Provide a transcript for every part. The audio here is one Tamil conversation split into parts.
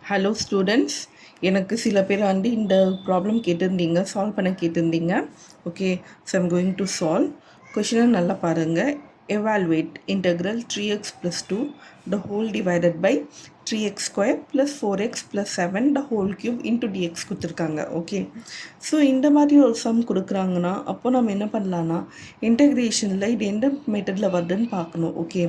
ஹலோ ஸ்டூடெண்ட்ஸ், எனக்கு சில பேர் வந்து இந்த ப்ராப்ளம் கேட்டிருந்தீங்க, சால்வ் பண்ண கேட்டிருந்தீங்க. Okay, so I'm going to solve. கொஷினை நல்லா பாருங்கள். Evaluate integral 3x + 2 the whole divided by 3x square plus 4x plus 7 the whole cube into dx கொடுத்துருக்காங்க. ஓகே, ஸோ இந்த மாதிரி ஒரு சம் கொடுக்குறாங்கன்னா அப்போ நம்ம என்ன பண்ணலான்னா இன்டெக்ரேஷனில் இது எந்த மெத்தடில் வருதுன்னு பார்க்கணும். ஓகே,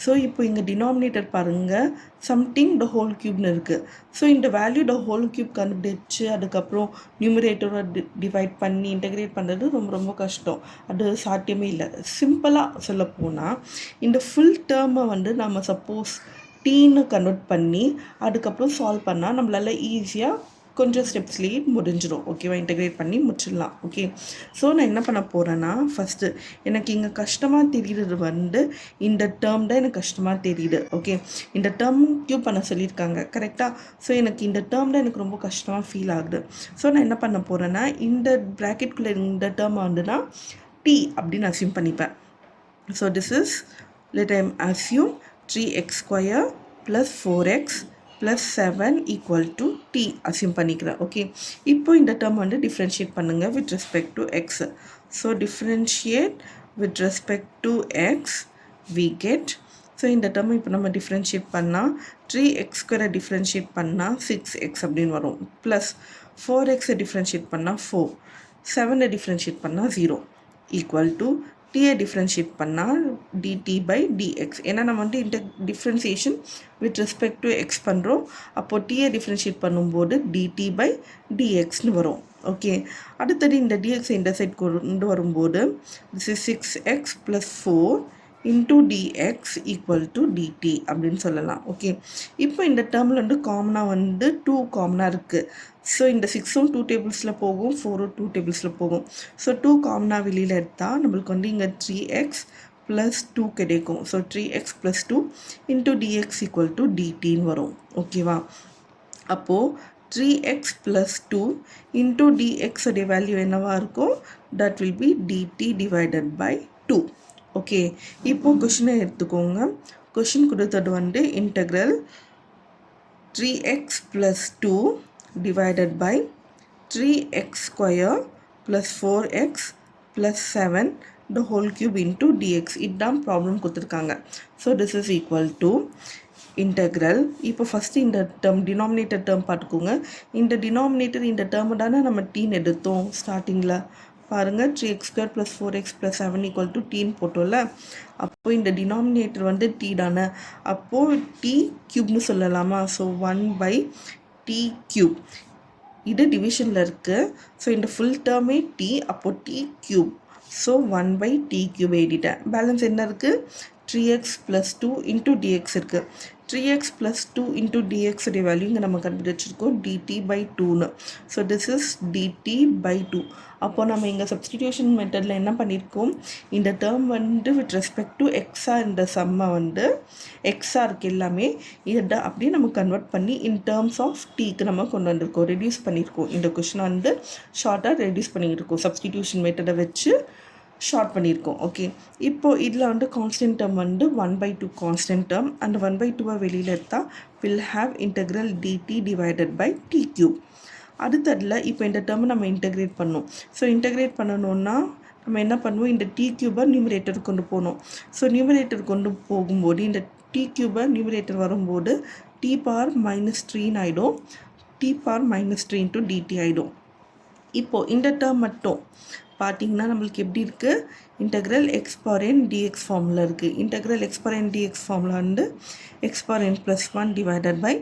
ஸோ இப்போ இங்கே டினாமினேட்டர் பாருங்கள், சம்திங் த ஹோல் க்யூப்னு இருக்குது. ஸோ இந்த வேல்யூ த ஹோல் க்யூப் கண்டுபிடிச்சு அதுக்கப்புறம் நியூமரேட்டரை டிவைட் பண்ணி இன்டெகிரேட் பண்ணுறது ரொம்ப ரொம்ப கஷ்டம். அது சாத்தியமே இல்லை. சிம்பிளாக சொல்ல போனால் இந்த ஃபுல் டேர்மை வந்து நம்ம சப்போஸ் டீன்னு கன்வெர்ட் பண்ணி அதுக்கப்புறம் சால்வ் பண்ணால் நம்மளால் ஈஸியாக கொஞ்சம் ஸ்டெப்ஸ்லேயே முடிஞ்சிடும். ஓகேவா, இன்டெகிரேட் பண்ணி முடிச்சிடலாம். ஓகே, ஸோ நான் என்ன பண்ண போகிறேன்னா ஃபஸ்ட்டு எனக்கு இங்கே கஷ்டமாக தெரியுறது வந்து இந்த டேர்ம் தான் எனக்கு கஷ்டமாக தெரியுது. ஓகே, இந்த டேர்ம் க்யூப் பண்ண சொல்லியிருக்காங்க கரெக்டாக. ஸோ எனக்கு இந்த டேர்ம் தான் எனக்கு ரொம்ப கஷ்டமாக ஃபீல் ஆகுது. ஸோ நான் என்ன பண்ண போகிறேன்னா இந்த ப்ராக்கெட்குள்ளே இந்த டேர்ம் வந்துன்னா டி அப்படின்னு அஸ்யூம் பண்ணிப்பேன். So this is let I'm assume 3x square plus 4x plus 7 equal to t assume பண்ணிக்கிறேன். ஓகே, இப்போ இந்த டேர்ம் வந்து டிஃப்ரென்ஷியேட் பண்ணுங்கள் with respect to X. So differentiate with respect to X we get. So இந்த டேர்ம் இப்போ நம்ம டிஃப்ரென்ஷியேட் பண்ணால் 3x ஸ்கொயரை டிஃப்ரென்ஷியேட் பண்ணால் 6x அப்படின்னு வரும். ப்ளஸ் 4xை டிஃப்ரென்ஷியேட் பண்ணால் 4, 7ஐ டிஃப்ரென்ஷியேட் பண்ணால் 0 ஈக்குவல் டு டியை டிஃப்ரென்ஷியேட் பண்ணால் dt by dx. ஏன்னா நம்ம வந்து இந்த differentiation with respect to X பண்ணுறோம். அப்போது டியை டிஃப்ரென்ஷியேட் பண்ணும்போது dt by dxன்னு வரும். ஓகே, அடுத்தது இந்த dx இந்த சைட் கொண்டு வரும்போது this is 6x plus 4 into dx equal to dt அப்படின்னு சொல்லலாம். ஓகே, இப்போ இந்த டேர்மில் வந்து காமனாக வந்து 2 காமனாக இருக்குது. ஸோ இந்த 6ம் 2 டேபிள்ஸில் போகும், 4ம் 2 டேபிள்ஸில் போகும். ஸோ 2 காமனாக வெளியில் எடுத்தால் நம்மளுக்கு வந்து இங்கே 3x plus 2 கிடைக்கும். So 3x plus 2 into dx equal to dtன்னு வரும். ஓகேவா, அப்போது 3x plus 2 into dx உடைய வேல்யூ என்னவாக இருக்கும்? that will be dt divided by 2. Okay, இப்போ கொஷினை எடுத்துக்கோங்க. கொஷின் கொடுத்தது வந்து integral 3x plus 2 divided by 3x square plus 4x plus 7 the whole cube into dx. இதுதான் ப்ராப்ளம் கொடுத்துருக்காங்க. So this is equal to integral. இப்போ ஃபஸ்ட்டு இந்த டேர்ம் டினாமினேட்டர் டேர்ம் பார்த்துக்கோங்க. இந்த டினாமினேட்டர் இந்த டேர்மு தானே நம்ம டீன் எடுத்தோம் ஸ்டார்டிங்கில். பாருங்கள், 3x square plus 4x plus 7 equal to டீன்னு போட்டோம்ல. அப்போது இந்த டினாமினேட்டர் வந்து டி தானே, அப்போது டி க்யூப்னு சொல்லலாமா? So 1/t cube. இது டிவிஷனில் இருக்குது. ஸோ இந்த ஃபுல் டேர்மே டி, அப்போது t cube. So 1/t cube எழுதிட்டேன். பேலன்ஸ் என்ன இருக்குது? 3x plus 2 into dx இருக்குது. 3x plus 2 into dx உடைய வேல்யூ இங்கே நம்ம கண்டுபிடிச்சிருக்கோம் dt by 2ன்னு. So this is dt by 2. அப்போது நம்ம இங்கே சப்ஸ்டிடியூஷன் மெத்தடில் என்ன பண்ணியிருக்கோம்? இந்த டேர்ம் வந்து வித் ரெஸ்பெக்ட் டு எக்ஸாக இந்த சம்மை வந்து எக்ஸாக இருக்குது எல்லாமே, இதை அப்படியே நம்ம கன்வெர்ட் பண்ணி இன் டேர்ம்ஸ் ஆஃப் டீக்கு நம்ம கொண்டு வந்திருக்கோம், ரெடியூஸ் பண்ணியிருக்கோம். இந்த கொஷினை வந்து ஷார்ட்டாக ரெடியூஸ் பண்ணியிருக்கோம், சப்ஸ்டிடியூஷன் மெத்தடை வச்சு ஷார்ட் பண்ணியிருக்கோம். ஓகே, இப்போது இதில் வந்து கான்ஸ்டன்ட் டேர்ம் வந்து 1/2 கான்ஸ்டன்ட் டேர்ம். அந்த 1/2 வெளியில் எடுத்தால் will have integral dt divided by t cube. அடுத்ததில் இப்போ இந்த டேர்மை நம்ம இன்டெகிரேட் பண்ணோம். ஸோ இன்டெகிரேட் பண்ணணுன்னா நம்ம என்ன பண்ணுவோம்? இந்த t க்யூபை நியூமரேட்டர் கொண்டு போகணும். ஸோ நியூமரேட்டர் கொண்டு போகும்போது இந்த t க்யூபை நியூமரேட்டர் வரும்போது t பவர் -3 ஆகிடும். t பவர் -3 into dt ஆகிடும். இப்போது இந்த டேர்ம் மட்டும் பார்த்திங்கன்னா நம்மளுக்கு எப்படி இருக்குது? Integral x power n dx formula இருக்குது. Integral x power n dx formula வந்து x power n plus 1 divided by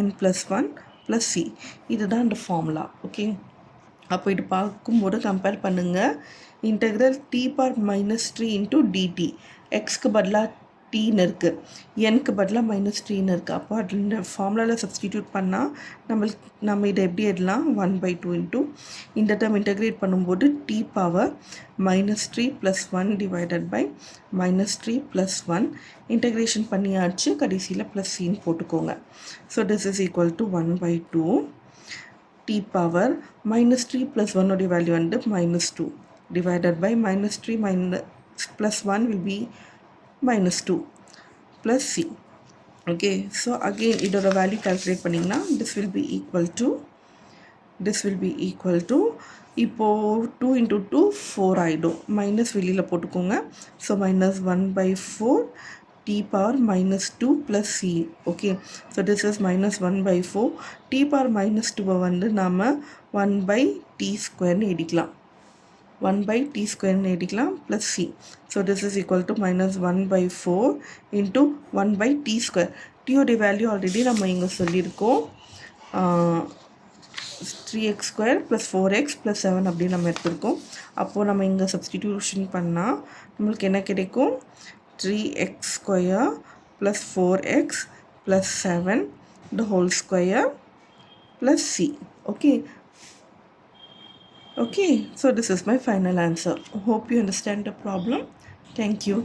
n plus 1 plus c. இதுதான் இந்த ஃபார்முலா. ஓகே, அப்போ இது பார்க்கும்போது கம்பேர் பண்ணுங்கள். Integral t power -3 into dt, எக்ஸ்க்கு பதிலாக டீன்னு இருக்குது, என்க்கு பதிலாக -3ன்னு இருக்குது. அப்போ அது இந்த ஃபார்முலாவில் சப்ஸ்டிடியூட் பண்ணால் நம்ம இதை எப்படி எடுலாம்? 1/2 into இந்த டேர்ம் இன்டெகிரேட் பண்ணும்போது t power -3 + 1 divided by -3 + 1 integration பண்ணியாச்சு. கடைசியில் ப்ளஸ் சின்னு போட்டுக்கோங்க. So this is equal to 1/2 t power -3 + 1 உடைய வேல்யூ வந்து -2 divided by -3 + 1 will be -2 plus c. ஓகே. ஸோ அகெயின் இதோட வேல்யூ கால்குலேட் பண்ணிங்கன்னா this will be equal to இப்போது 2 into 2 4 ஆகிடும். மைனஸ் வெளியில் போட்டுக்கோங்க. So minus 1/4 t power minus 2 plus c. ஓகே. So this is minus 1/4 t power minus 2 வந்து நாம் 1/t ஸ்கொயர்னு எடுக்கலாம். 1/t ஸ்கொயர்னு எடுக்கலாம் plus c. So this is equal to minus 1/4 into 1/t square. t value already நம்ம இங்கே சொல்லியிருக்கோம். 3x square plus 4x plus 7 அப்படின்னு நம்ம எடுத்திருக்கோம். அப்போது நம்ம இங்கே சப்ஸ்டிடியூஷன் பண்ணால் நம்மளுக்கு என்ன கிடைக்கும்? 3x square plus 4x plus 7 the whole square plus c. Okay, so this is my final answer. Hope you understand the problem. Thank you.